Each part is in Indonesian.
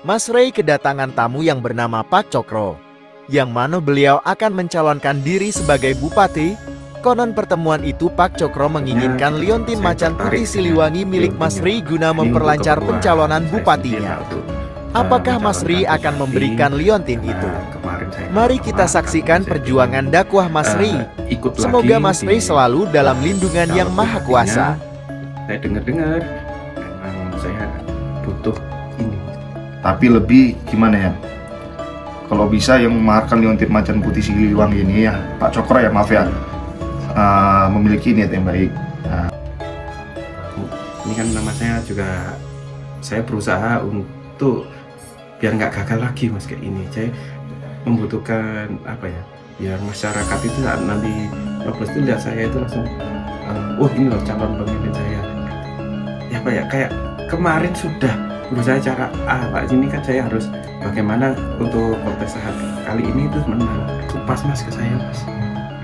Mas Rey kedatangan tamu yang bernama Pak Cokro, yang mana beliau akan mencalonkan diri sebagai bupati. Konon pertemuan itu Pak Cokro menginginkan liontin macan putih Siliwangi milik Mas Rey guna memperlancar pencalonan bupatinya. Apakah Mas Rey akan memberikan liontin itu? Mari kita saksikan perjuangan dakwah Mas Rey. Semoga Mas Rey selalu dalam lindungan yang maha kuasa. Saya dengar-dengar memang saya butuh ini. Tapi lebih gimana ya? Kalau bisa yang memaharkan liontin macan putih Siliwangi ini ya Pak Cokro ya, maaf ya, memiliki niat yang baik. Ini kan nama saya juga, saya berusaha untuk biar nggak gagal lagi Mas kayak ini. Saya membutuhkan apa ya, biar masyarakat itu nanti nyoblos itu lihat saya itu langsung, oh ini loh calon pemimpin saya. Ya apa ya, kayak kemarin sudah berusaha cara Pak, ini kan saya harus bagaimana untuk kontestasi kali ini itu menang. Lepas Mas ke saya Mas,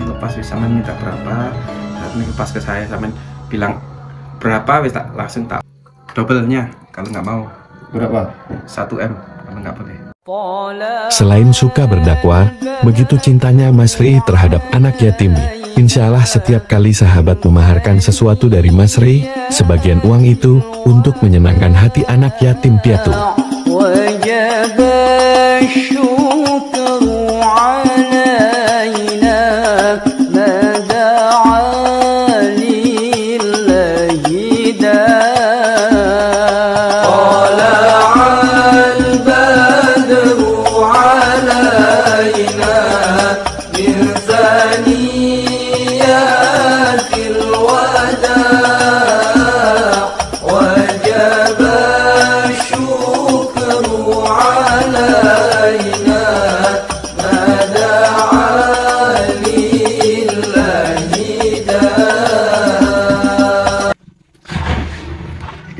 lepas sama minta berapa, saat ini lepas ke saya sama bilang berapa, wis tak langsung tak double-nya kalau nggak mau. Berapa? 1 M kalau nggak boleh. Selain suka berdakwah, begitu cintanya Mas Rey terhadap anak yatim. Insya Allah setiap kali sahabat memaharkan sesuatu dari Mas Rey, sebagian uang itu untuk menyenangkan hati anak yatim piatu.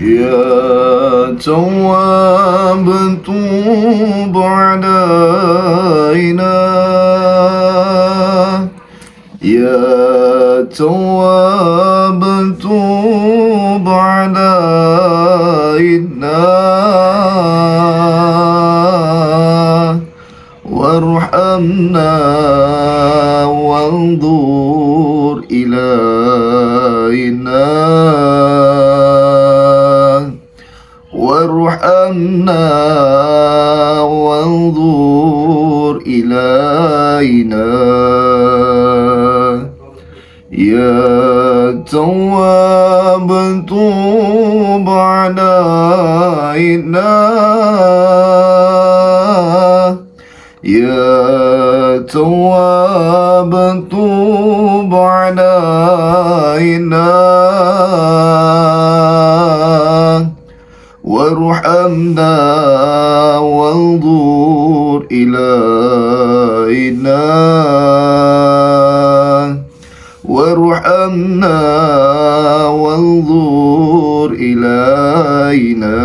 يا تواب توب علينا يا تواب توب علينا وارحمنا وانظر إلينا وارحمنا وانظر إلينا يا تواب توب علينا يا تواب توب علينا وارحمنا وانظر إلينا وارحمنا وانظر إلينا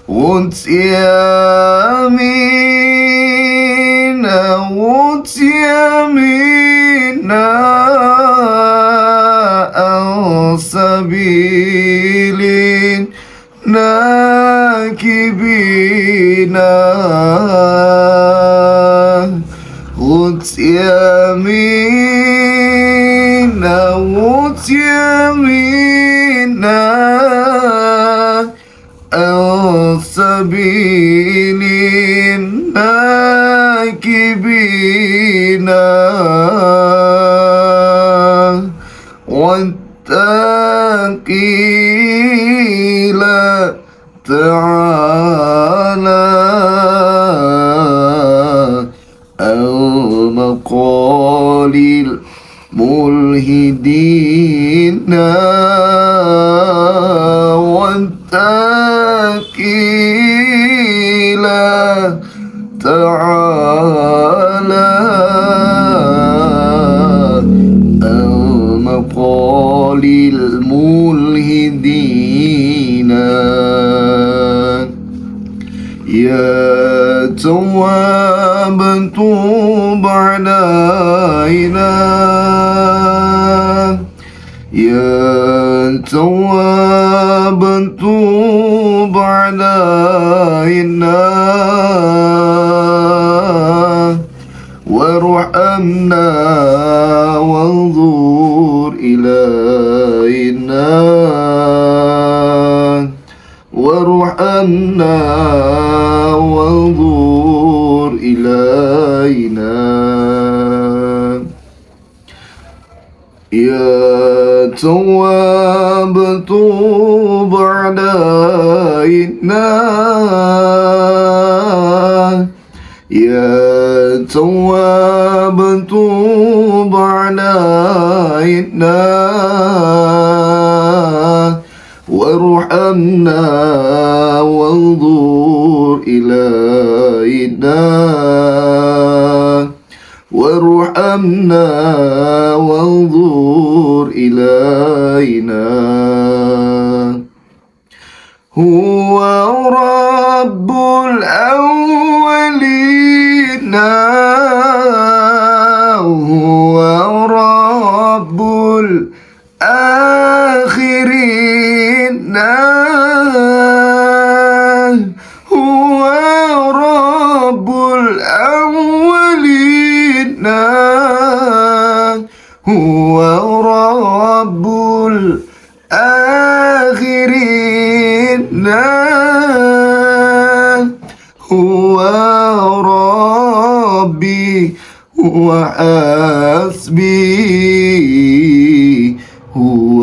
وانت يمينا وانت يمينا عن سبيل ناكبينا وانت يمينا وانت يمينا عن سبيل ناكبينا وانتقيل تعالى المقال الملحدين وانتقيل تعالى المقال الملحدين يا تواب توب علينا يا تواب توب أعدائنا وارحمنا وانظر إلينا وارحمنا وانظر إلينا يا تواب توب علينا يا تواب توب علينا وارحمنا وانظر إلينا وارحمنا وانظر إلينا هو رب الأولين هو رب الآخرين هو رب الأولين هو رب الآخرين هو ربي هو حسبي هو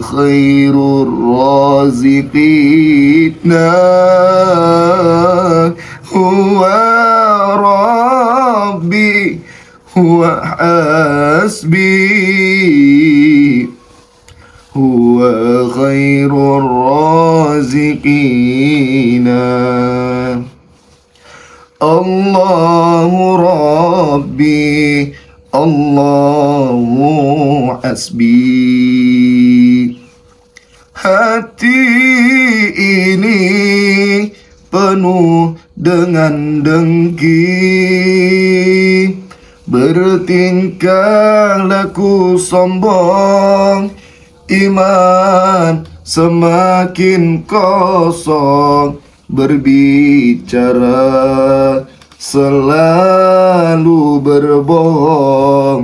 خير الرازقين هو ربي هو حسبي هو خير الرازقين الله ربي الله حسبي hati ini penuh dengan dengki bertingkah laku sombong iman semakin kosong berbicara selalu berbohong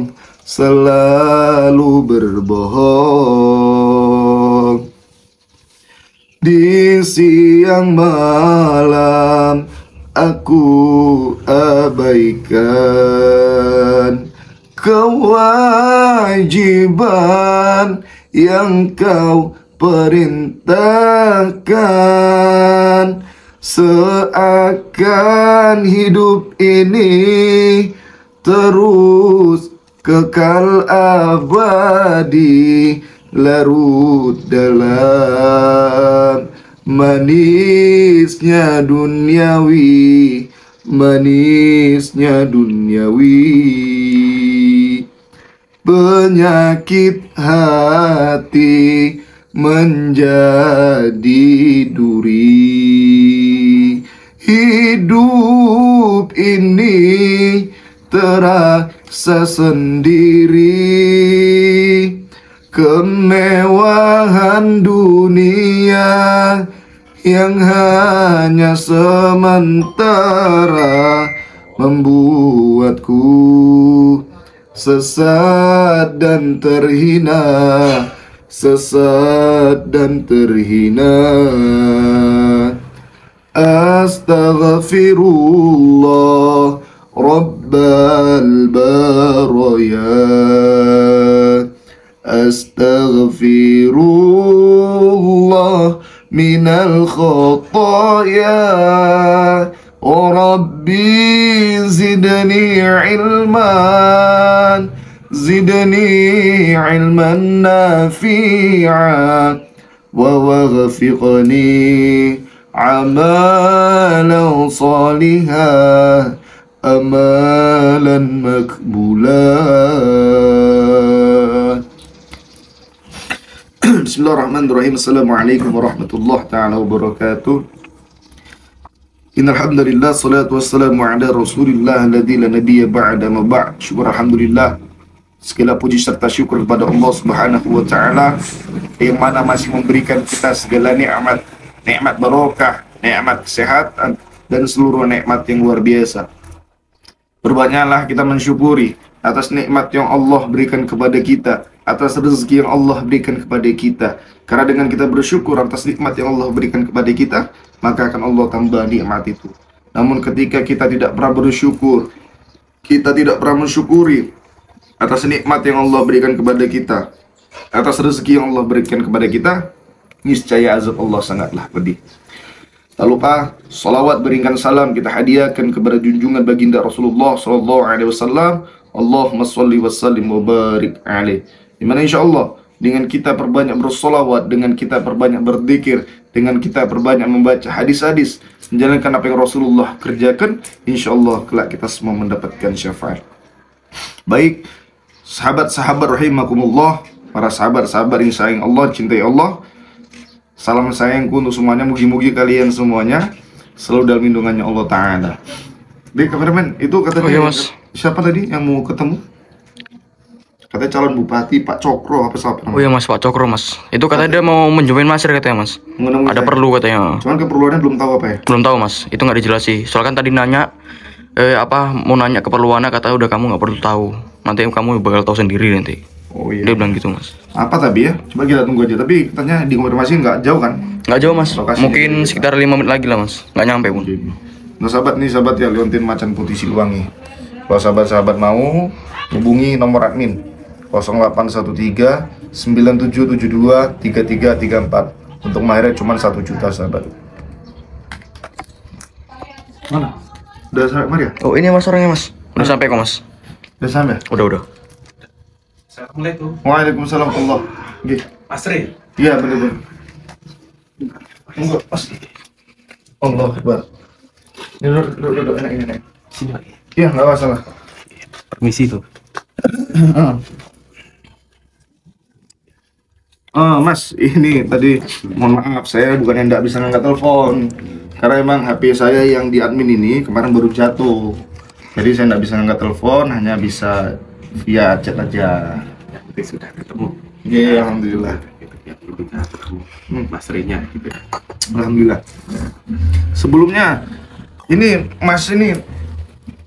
di siang malam aku abaikan kewajiban yang kau perintahkan seakan hidup ini terus kekal abadi larut dalam manisnya duniawi penyakit hati menjadi duri hidup ini terasa sendiri kemewahan dunia yang hanya sementara membuatku sesat dan terhina astaghfirullah rabbal baraya astaghfirullah minal khataya Rabbi zidni ilman nafi'a wa waghfiqni amalan salihah amalan makbulah. Bismillahirrahmanirrahim. Assalamualaikum warahmatullahi ta'ala wabarakatuh. Innal hamdalillah salatu wassalamu ala Rasulillah alladzi la nabiyya ba'da ma ba'd. Syukur alhamdulillah. Segala puji serta syukur kepada Allah Subhanahu wa taala yang mana masih memberikan kita segala nikmat barokah nikmat kesehatan, dan seluruh nikmat yang luar biasa. Berbanyaklah kita mensyukuri atas nikmat yang Allah berikan kepada kita, atas rezeki yang Allah berikan kepada kita. Karena dengan kita bersyukur atas nikmat yang Allah berikan kepada kita, maka akan Allah tambah nikmat itu. Namun ketika kita tidak pernah bersyukur, kita tidak pernah mensyukuri atas nikmat yang Allah berikan kepada kita, atas rezeki yang Allah berikan kepada kita, niscaya azab Allah sangatlah pedih. Tak lupa salawat berikan salam kita hadiahkan kepada junjungan baginda Rasulullah sallallahu alaihi wasallam. Allahumma shalli wa sallim wa barik alaih. Dimana insyaallah dengan kita perbanyak bersolawat, dengan kita perbanyak berzikir, dengan kita perbanyak membaca hadis-hadis, menjalankan apa yang Rasulullah kerjakan, insyaallah kelak kita semua mendapatkan syafaat. Baik, sahabat-sahabat rahimakumullah, para sahabat-sahabat yang sayang Allah, cintai Allah, salam sayangku untuk semuanya. Mugi-mugi kalian semuanya selalu dalam lindungannya Allah Ta'ala. Dek, kameramen, itu katanya iya, Mas. Siapa tadi yang mau ketemu? Katanya calon bupati Pak Cokro apa siapa namanya? Oh iya Mas, Pak Cokro Mas. Itu katanya dia mau menjumpai Mas katanya Mas. Menemui Ada saya. perlu katanya. Cuman keperluannya belum tahu apa ya? Belum tahu Mas, itu nggak dijelasin. Soalnya kan tadi nanya, mau nanya keperluannya, katanya udah kamu nggak perlu tahu. Nanti kamu bakal tahu sendiri nanti. Oh iya. Dia bilang gitu Mas. Apa tapi ya? Coba kita tunggu aja. Tapi katanya dikonfirmasi nggak jauh kan? Nggak jauh Mas, Lokasinya mungkin juga. sekitar 5 menit lagi lah Mas. Nggak nyampe pun. Nah sahabat nih, sahabat ya, Liontin Macan Putih Siliwangi. Kalau sahabat-sahabat mau, hubungi nomor admin 0813 9772 3334. Untuk mahirnya cuma 1 juta sahabat. Mana? Udah sampai mari ya? Oh ini Mas orangnya Mas. Udah sampai kok Mas. Udah sampai? Udah. Assalamualaikum. Waalaikumsalam Allah. Oke. Asri. Iya benar-benar. Enggak pas. Allah Akbar. Ini duduk enak ini. Sini lagi. Iya nggak masalah. Permisi tuh. Mas, ini tadi mohon maaf saya bukan yang nggak bisa ngangkat telepon karena emang HP saya yang di admin ini kemarin baru jatuh, jadi saya nggak bisa ngangkat telepon, hanya bisa via chat aja. Nanti sudah ketemu. Iya, alhamdulillah. Ya, kita ketemu Mas Rinya gitu. Alhamdulillah. Sebelumnya ini Mas ini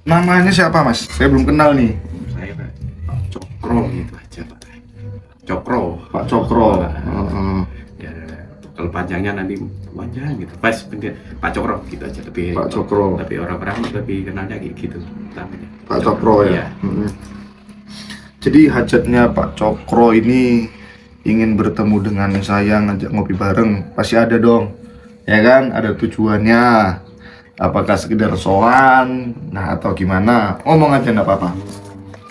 namanya siapa Mas? Saya belum kenal nih. Saya Pak Cokro gitu aja Pak. Cokro. Pak Cokro. Ya, kalau panjangnya nanti panjang gitu. Pas Pak Cokro gitu aja, lebih Pak Cokro. Tapi orang-orang lebih kenalnya kayak gitu namanya. Pak Cokro ya. Iya. Jadi hajatnya Pak Cokro ini ingin bertemu dengan saya, ngajak ngopi bareng, pasti ada dong, ya kan? Ada tujuannya. Apakah sekedar sowan, nah atau gimana? Ngomong aja nggak apa-apa.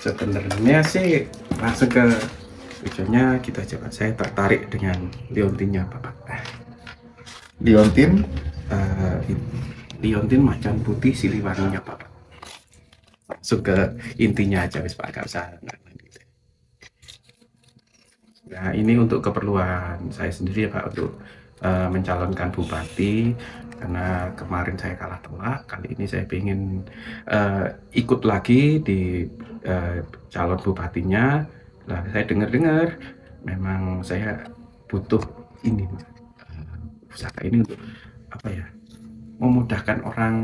Sebenarnya sih langsung ke tujuannya kita coba. Saya tertarik dengan liontinnya Bapak. Liontin, Liontin Macan Putih Siliwanginya Bapak. Langsung ke intinya aja wis Pak, nggak usah. Nah ini untuk keperluan saya sendiri ya Pak, untuk mencalonkan bupati, karena kemarin saya kalah telak. Kali ini saya ingin ikut lagi di calon bupatinya. Nah saya dengar-dengar memang saya butuh ini usaha ini untuk apa ya, memudahkan orang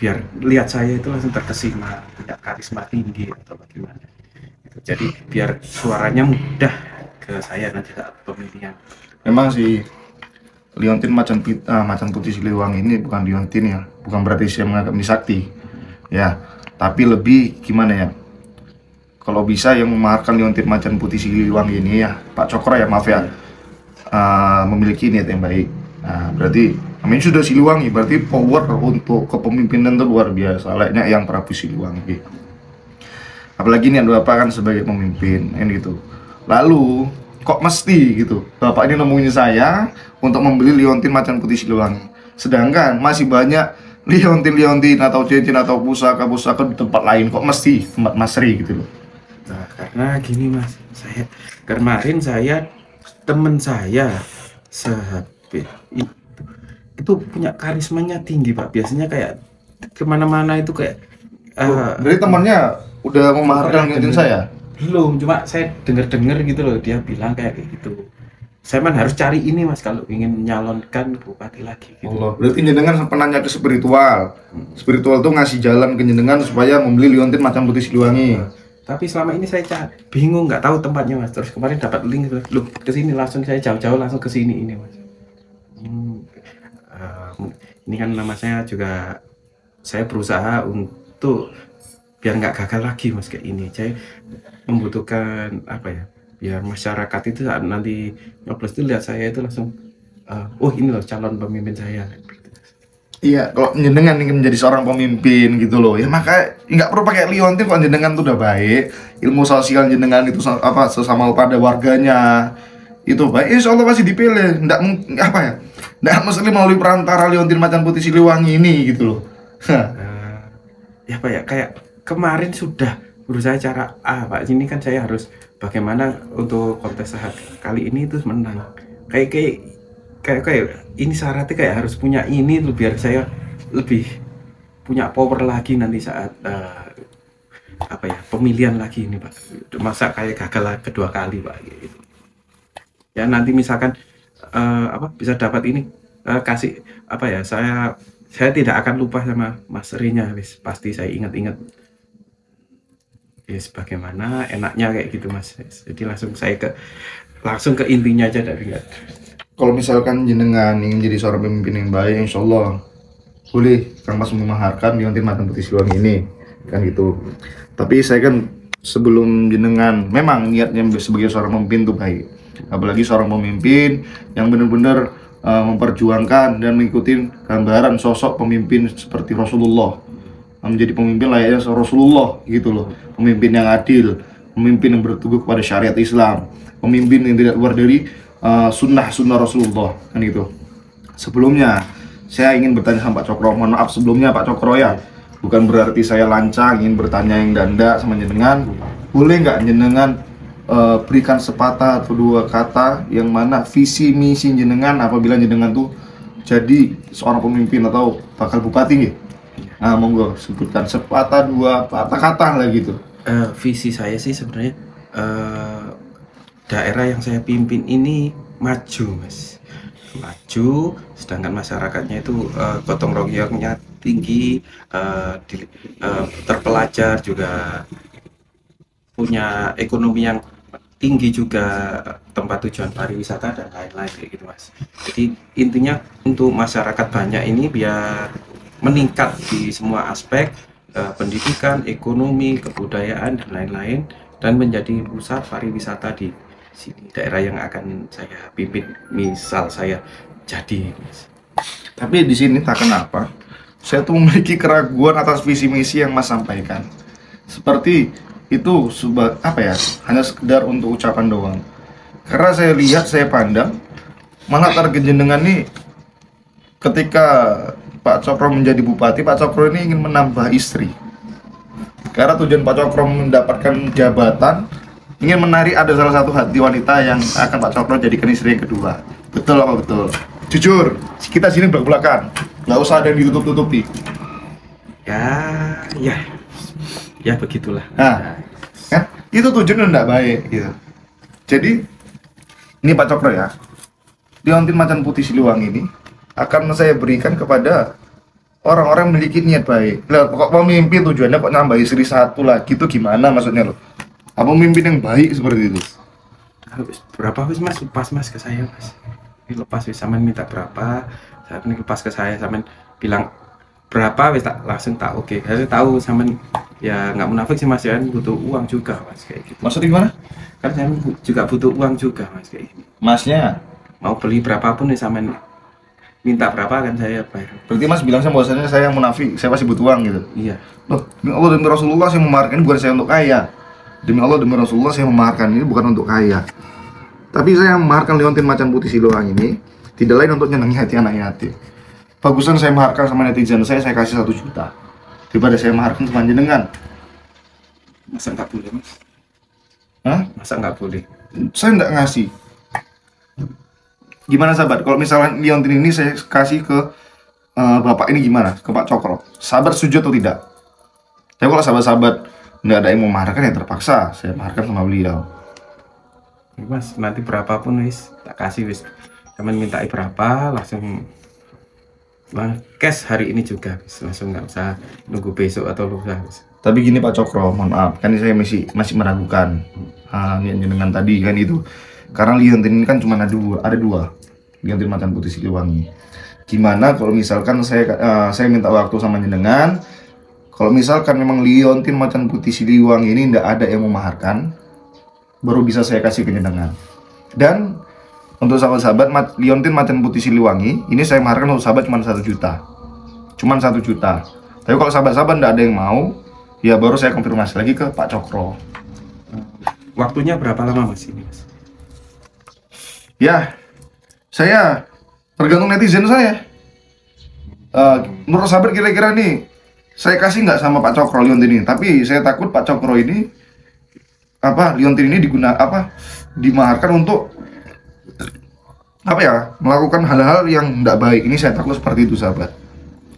biar lihat saya itu langsung terkesima, punya karisma tinggi atau bagaimana. Jadi biar suaranya mudah ke saya nanti saat pemilihan. memang si Liontin Macan Putih Siliwangi ini bukan Liontin ya, bukan berarti saya menganggap ini sakti, ya. Tapi lebih gimana ya? Kalau bisa yang memaharkan Liontin Macan Putih Siliwangi ini ya, Pak Cokro ya, maaf ya, memiliki niat yang baik. Nah, berarti namanya sudah Siliwangi, berarti power untuk kepemimpinan itu luar biasa, layaknya yang Prabu Siliwangi. Apalagi nih Bapak kan sebagai pemimpin, kan gitu. Lalu kok mesti gitu Bapak ini nemuin saya untuk membeli Liontin Macan Putih Siliwangi, sedangkan masih banyak liontin atau cincin atau pusaka di tempat lain, kok mesti tempat Mas Ri gitu loh. Nah, karena gini Mas, kemarin temen saya sahabat itu punya karismanya tinggi Pak. Biasanya kayak kemana-mana itu kayak Jadi temannya udah memaharkan liontin saya. belum, cuma saya dengar gitu loh, dia bilang kayak gitu. saya man harus cari ini mas kalau ingin menyalonkan bupati lagi gitu. Allah, berarti jenengan penanya ke spiritual. Spiritual tuh ngasih jalan ke jenengan supaya membeli liontin macan putih Siliwangi. Tapi selama ini saya bingung, nggak tahu tempatnya mas. Terus kemarin dapat link, loh ke sini langsung, saya jauh-jauh langsung ke sini ini mas. Ini kan nama saya juga, saya berusaha untuk biar nggak gagal lagi mas kayak ini. Saya membutuhkan apa ya, biar masyarakat itu saat nanti nyoblos itu lihat saya itu langsung, oh ini loh calon pemimpin saya. Iya, kalau jenengan ingin menjadi seorang pemimpin gitu loh, ya maka nggak perlu pakai liontin. Kalau jenengan tuh udah baik, ilmu sosial jenengan itu apa sesama pada warganya itu baik, insya Allah pasti dipilih. Nggak apa ya, nggak mesti melalui perantara liontin macan putih Siliwangi ini gitu loh. Ya pak ya, kayak kemarin sudah berusaha cara pak, ini kan saya harus bagaimana untuk kontestasi kali ini itu menang. Kayak ini syaratnya kayak harus punya ini tuh biar saya lebih punya power lagi nanti saat apa ya, pemilihan lagi ini pak. Masa kayak gagal kedua kali pak gitu. Ya nanti misalkan apa bisa dapat ini, kasih apa ya, saya tidak akan lupa sama Mas Rinya, pasti saya ingat-ingat. Yes, bagaimana enaknya kayak gitu mas. Jadi langsung ke intinya aja dari enggak. Kalau misalkan jenengan ingin jadi seorang pemimpin yang baik, insya Allah boleh Kang Mas memaharkan liontin macan putih Siliwangi ini kan gitu. Tapi saya kan sebelum jenengan memang niatnya sebagai seorang pemimpin itu baik, apalagi seorang pemimpin yang benar-benar memperjuangkan dan mengikuti gambaran sosok pemimpin seperti Rasulullah, menjadi pemimpin layaknya Rasulullah gitu loh, pemimpin yang adil, pemimpin yang berteguh kepada syariat Islam, pemimpin yang tidak keluar dari sunnah Rasulullah kan itu. Sebelumnya saya ingin bertanya sama Pak Cokro, mohon maaf sebelumnya Pak Cokro ya, bukan berarti saya lancang ingin bertanya yang ganda sama jenengan. Boleh nggak jenengan berikan sepatah atau dua kata yang mana visi misi jenengan apabila jenengan tuh jadi seorang pemimpin atau bakal bupati gitu? Nah monggo sebutkan sepatah dua patah kata lah gitu. Visi saya sih sebenarnya daerah yang saya pimpin ini maju mas, maju, sedangkan masyarakatnya itu gotong royongnya tinggi, terpelajar, juga punya ekonomi yang tinggi, juga tempat tujuan pariwisata dan lain-lain kayak gitu mas. Jadi intinya untuk masyarakat banyak ini biar meningkat di semua aspek, pendidikan, ekonomi, kebudayaan dan lain-lain, dan menjadi pusat pariwisata di sini, daerah yang akan saya pimpin misal saya jadi. Tapi di sini tak kenapa saya tuh memiliki keraguan atas visi misi yang Mas sampaikan. Seperti itu apa ya, hanya sekedar untuk ucapan doang. Karena saya lihat, saya pandang malah target jenengan nih ketika Pak Cokro menjadi bupati, Pak Cokro ini ingin menambah istri. Karena tujuan Pak Cokro mendapatkan jabatan, ingin menarik ada salah satu hati wanita yang akan Pak Cokro jadikan istri yang kedua. Betul apa betul? Jujur, kita sini belak-belakan, nggak usah ada yang ditutup-tutupi. Ya begitulah. Nah, kan itu tujuannya nggak baik gitu. Jadi ini Pak Cokro ya, liontin macan putih Siliwangi ini akan saya berikan kepada orang-orang memiliki niat baik. Lah kok pemimpin tujuannya kok nambah istri satu lagi, itu gimana maksudnya loh? Apa pemimpin yang baik seperti itu? Berapa wis mas, lepas mas ke saya mas. Ini lepas wis, saman minta berapa, saya ini lepas ke saya, saman bilang berapa wis, tak langsung tak oke. Saya tahu saman ya nggak munafik sih mas, ya butuh uang juga mas kayak gitu. Maksudnya gimana? Kan saya juga butuh uang juga mas kayak gitu. Masnya Mau beli berapapun nih saman minta berapa kan saya bayar. berarti Mas bilang sama bahwasanya saya munafik, saya pasti butuh uang gitu. Iya. Loh, demi Allah demi Rasulullah saya memaharkan ini bukan saya untuk kaya. Demi Allah demi Rasulullah saya memaharkan ini bukan untuk kaya. Tapi saya memaharkan liontin macan putih Siliwangi ini tidak lain untuk nyenangi hati anak yatim. Bagusan saya maharkan sama netizen saya kasih 1 juta daripada saya maharkan sama jenengan. Masa nggak boleh mas? Hah? Masa nggak boleh? Saya nggak ngasih. Gimana sahabat, kalau misalnya liontin ini saya kasih ke bapak ini gimana? Ke Pak Cokro, sahabat setuju atau tidak? Tapi kalau sahabat-sahabat nggak ada yang mau maharkan, ya terpaksa saya maharkan sama beliau. Mas nanti berapapun wis tak kasih wis. Cuman minta berapa langsung cash hari ini juga wis. Langsung nggak usah nunggu besok atau lusa wis. Tapi gini Pak Cokro, mohon maaf, kan saya masih meragukan niat jenengan tadi kan itu. Karena liontin ini kan cuma ada dua liontin macan putih Siliwangi. Gimana kalau misalkan saya minta waktu sama jenengan, kalau misalkan memang liontin macan putih Siliwangi ini tidak ada yang memaharkan, baru bisa saya kasih ke jenengan. Dan untuk sahabat-sahabat liontin macan putih Siliwangi ini saya maharkan untuk sahabat cuma 1 juta, cuma 1 juta. Tapi kalau sahabat-sahabat tidak ada yang mau, ya baru saya konfirmasi lagi ke Pak Cokro. Waktunya berapa lama Mas ini Mas? Ya, saya tergantung netizen saya. Menurut sahabat kira-kira nih saya kasih nggak sama Pak Cokro liontin ini, tapi saya takut Pak Cokro ini liontin ini dimaharkan untuk melakukan hal-hal yang tidak baik. Ini saya takut seperti itu sahabat.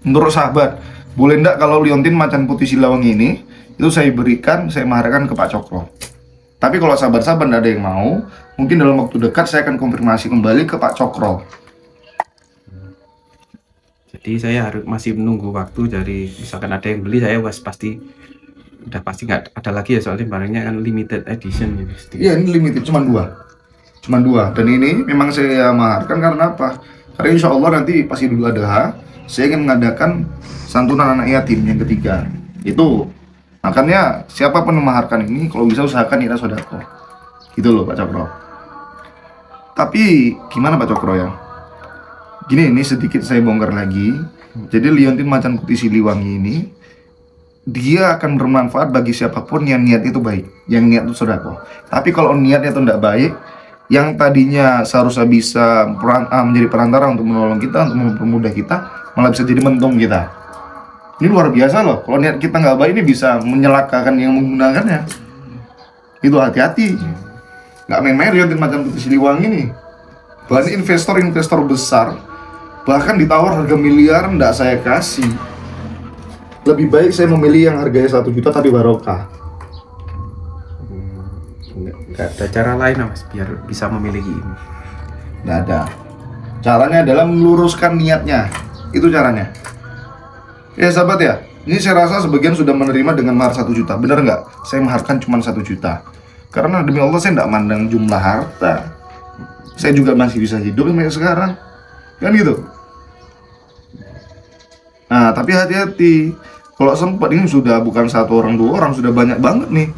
Menurut sahabat, boleh ndak kalau liontin macan putih Siliwangi ini itu saya maharkan ke Pak Cokro. Tapi kalau sahabat-sahabat tidak ada yang mau, mungkin dalam waktu dekat saya akan konfirmasi kembali ke Pak Cokro. Jadi saya masih menunggu waktu dari misalkan ada yang beli, saya pasti nggak ada lagi ya, soalnya barangnya kan limited edition ya. Iya, ini limited, cuma dua. Dan ini memang saya maharkan karena apa? Karena insya Allah nanti pas Idul Adha saya ingin mengadakan santunan anak yatim yang ketiga. Itu makanya siapapun memaharkan ini kalau bisa usahakan ira sodako. Gitu loh Pak Cokro. Tapi gimana Pak Cokro ya? Gini, ini sedikit saya bongkar lagi. Jadi liontin macan putih Siliwangi ini dia akan bermanfaat bagi siapapun yang niat itu baik, yang niat itu sodako. Tapi kalau niatnya itu tidak baik, yang tadinya seharusnya bisa menjadi perantara untuk menolong kita, untuk mempermudah kita, malah bisa jadi mentung kita. Ini luar biasa loh. Kalau niat kita nggak baik ini bisa menyelakakan yang menggunakannya. Itu hati-hati. Nggak main-main liontin macan putih Siliwangi nih. Banyak investor besar bahkan ditawar harga miliar nggak saya kasih. Lebih baik saya memilih yang harganya 1 juta tapi barokah. Nggak ada cara lain Mas biar bisa memiliki ini? Nggak ada. Caranya adalah meluruskan niatnya. Itu caranya. Ya sahabat ya, ini saya rasa sebagian sudah menerima dengan mahar 1 juta. Bener nggak? Saya maharkan cuma 1 juta. Karena demi Allah saya nggak mandang jumlah harta. Saya juga masih bisa hidup sampai sekarang. Kan gitu. Nah, tapi hati-hati. Kalau sempat ini sudah bukan 1 orang 2 orang, sudah banyak banget nih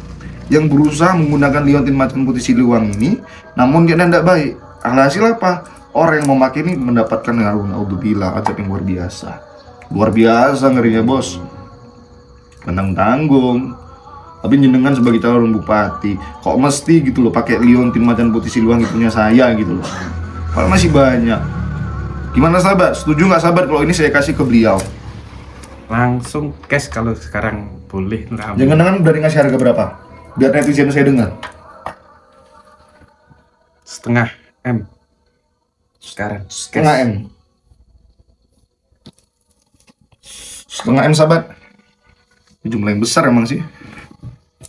yang berusaha menggunakan liontin macan putih Siliwangi ini, namun dia tidak baik. Alhasil apa? Orang yang memakai ini mendapatkan ngaruh naudzubillah, azab yang luar biasa. Luar biasa ngerinya bos. Tanggung. Tapi jenengan sebagai calon bupati, kok mesti gitu loh pakai liontin macan putih Siliwangi punya saya gitu loh. Kalau masih banyak. Gimana sahabat? Setuju nggak sahabat kalau ini saya kasih ke beliau? Langsung cash kalau sekarang boleh. Jangan-jangan udah ngasih harga berapa? Biar netizen saya dengar. Setengah M. Sekarang Setengah M. Setengah M sahabat. Ini jumlah yang besar emang sih.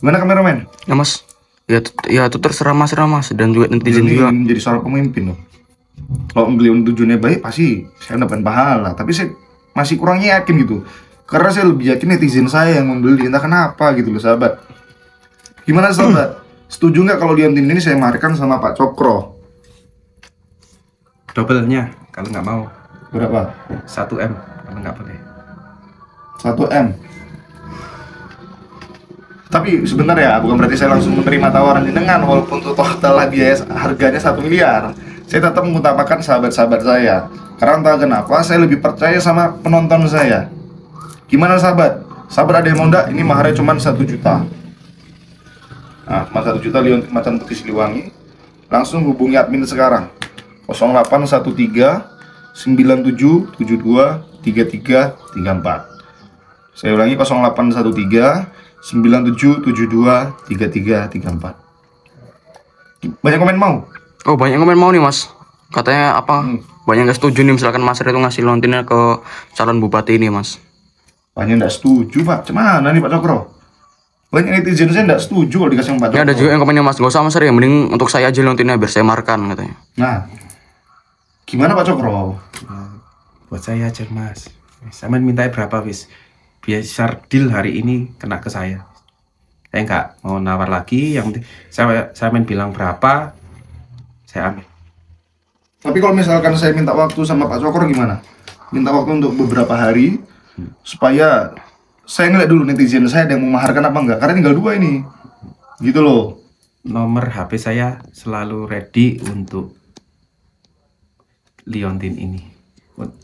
Gimana kameramen? Ya Mas, ya itu terserah Mas dan juga netizen Ini juga. jadi seorang pemimpin loh. Kalau beliau tujuannya baik pasti saya dapat pahala. Tapi saya masih kurang yakin gitu. Karena saya lebih yakin netizen saya yang membeli, entah kenapa gitu loh sahabat. Gimana sahabat? Setuju nggak kalau liontin ini saya maharkan sama Pak Cokro? Double-nya kalau nggak mau. Berapa? 1 M kalau nggak boleh. 1 M. Tapi sebentar ya, bukan berarti saya langsung menerima tawaran jenengan walaupun total biaya harganya 1 miliar. Saya tetap mengutamakan sahabat-sahabat saya. Karena entah kenapa saya lebih percaya sama penonton saya. Gimana sahabat? Sahabat ada yang mau enggak? Ini maharnya cuma 1 juta. Nah, cuma 1 juta liontin macan putih Siliwangi. Langsung hubungi admin sekarang. 0813 9772 3334. Saya ulangi 0813 9772 3334. Banyak komen mau? Oh banyak komen mau nih Mas. Katanya apa? Banyak nggak setuju nih misalkan Mas itu ngasih liontinnya ke calon bupati ini Mas. Banyak nggak setuju Pak. Cuman nih Pak Cokro. Banyak netizen saya tidak setuju kalau dikasih sama Pak Ini Cokro. ada juga yang komennya, Mas, gak usah Mas Ri, mending untuk saya aja liontinnya biar saya markan katanya. Nah, gimana Pak Cokro? Nah, buat saya aja Mas. Sama minta berapa wis? Biar deal hari ini kena ke saya. Saya nggak mau nawar lagi. Yang penting saya main bilang berapa, saya ambil. Tapi kalau misalkan saya minta waktu sama Pak Cokro gimana? Minta waktu untuk beberapa hari supaya saya ngeliat dulu netizen saya ada yang memaharkan apa enggak. Karena tinggal 2 ini. Gitu loh. Nomor HP saya selalu ready untuk liontin ini.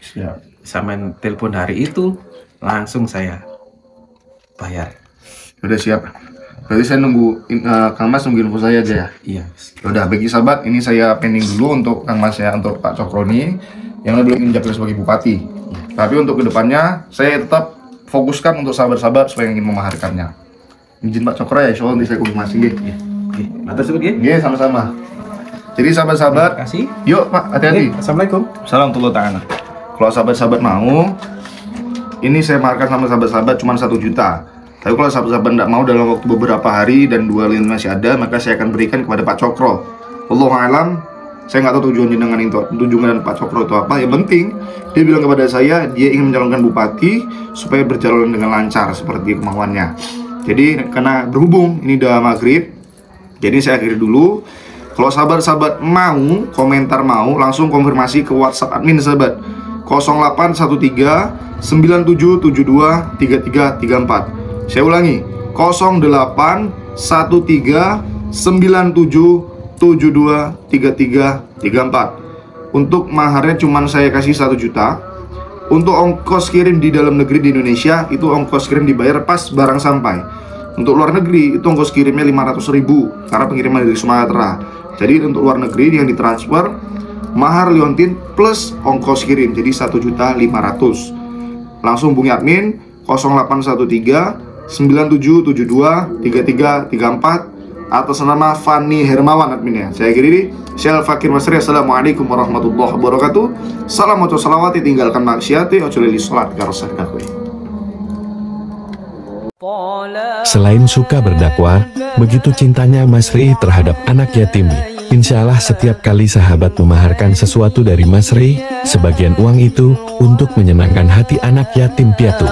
Siap. Saya main telepon hari itu langsung saya bayar. Udah siap. Berarti saya nunggu Kang Mas nunggu info saya aja ya. Iya. Udah, bagi sahabat, ini saya pending dulu untuk Kang Mas ya, untuk Pak Cokro ini yang belum menjabat sebagai bupati. Tapi untuk kedepannya saya tetap fokuskan untuk sahabat-sahabat supaya ingin memaharkannya. Izin Pak Cokro ya, insya Allah nanti saya konfirmasi. Oke, matur suwun nggih. Iya, sama-sama. Jadi sahabat-sahabat, Terima kasih. yuk Pak, hati-hati. Assalamualaikum. Assalamualaikum warahmatullahi wabarakatuh. Kalau sahabat-sahabat mau, ini saya maharkan sama sahabat-sahabat cuma 1 juta. Tapi kalau sahabat-sahabat tidak mau dalam waktu beberapa hari dan 2 lien masih ada, maka saya akan berikan kepada Pak Cokro. Wallahu a'lam. Saya nggak tahu tujuan jenengan itu, tujuan Pak Cokro itu apa. Yang penting dia bilang kepada saya dia ingin mencalonkan bupati supaya berjalan dengan lancar seperti kemauannya. Jadi karena berhubung ini udah maghrib, jadi saya akhiri dulu. Kalau sahabat-sahabat mau komentar, mau langsung konfirmasi ke WhatsApp admin sahabat 0813 9772 3334. Saya ulangi 0813 9772 3334. Untuk maharnya cuman saya kasih 1 juta. Untuk ongkos kirim di dalam negeri di Indonesia itu ongkos kirim dibayar pas barang sampai. Untuk luar negeri itu ongkos kirimnya 500.000 karena pengiriman dari Sumatera. Jadi untuk luar negeri yang ditransfer mahar liontin plus ongkos kirim jadi 1.500.000. Langsung hubungi admin 0813 9772 3334 atas nama Fani Hermawan adminnya. Saya kiri Syekh Fakir Masri. Assalamualaikum warahmatullahi wabarakatuh. Salam ojo salawati, tinggalkan maksiati, ojo lili sholat karosah dakwe. Selain suka berdakwah, begitu cintanya Mas Ri terhadap anak yatim. Insya Allah setiap kali sahabat memaharkan sesuatu dari Mas Ri, sebagian uang itu untuk menyenangkan hati anak yatim piatu.